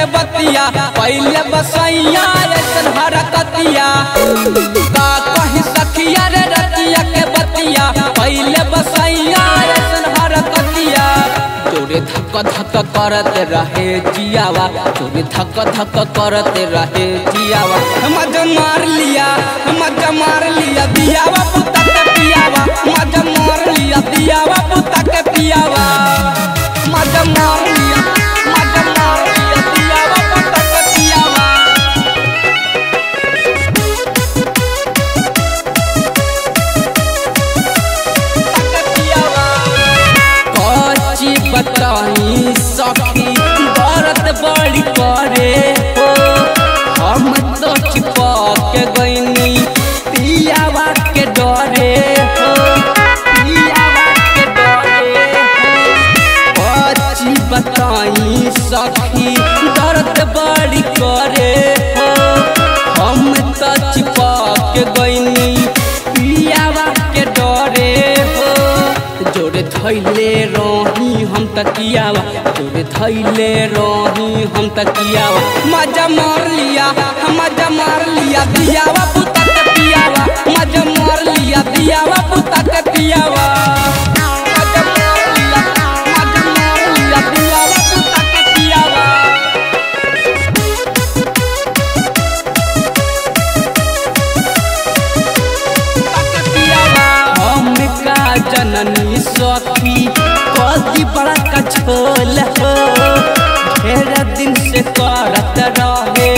पहले बसैया ऐसन हरकतिया का कहीं सखिया रे रतिया के बतिया पहले बसैया ऐसन हरकतिया जोरे धक धक करते रहे जियावा जोरे धक धक करते रहे जियावा मजा मार लिया दियावा पुता के पियावा मजा मार लिया दियावा पुता के पियावा मजा मार लिया दियावा पुता के पियावा कच्ची बताई सखी दर्द बड़ी करे हो हम तो छिपा के गईनी पियावा के डरे हो पियावा के डरे हो कच्ची बताई सखी दर्द बड़ी करे हो हम तो छिपा के गईनी पियावा के डरे हो जोरे धैले रही हम तकियावा जोरे धैले रही हम तकियावा मजा मार लिया दियावा पुता के पियावा मजा मार लिया दियावा पुता के पियावा मजा मार लिया दियावा पुता के पियावा हम का जननी सखी कदी बड़ा कछोल हो ढेर दिन से करत रहे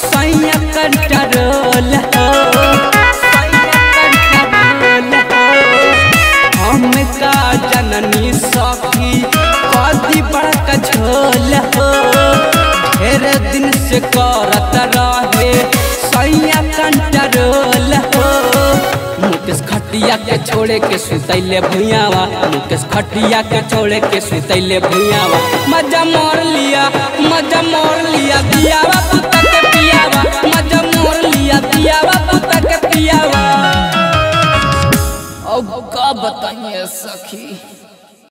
सैया कंट्रोल हो हम का जननी सखी कदी बड़ा कछोल हो ढेर दिन से करत रहे सैया कंट्रोल हो मुकेश खटिया के छोड़े के सुतैले भुइयावा मुकेश खटिया के छोड़े के सुतैले भुइयावा मजा मार लिया दियावा पुता के पियावा मजा मार लिया दियावा पुता के पियावा अब का बताइए सखी।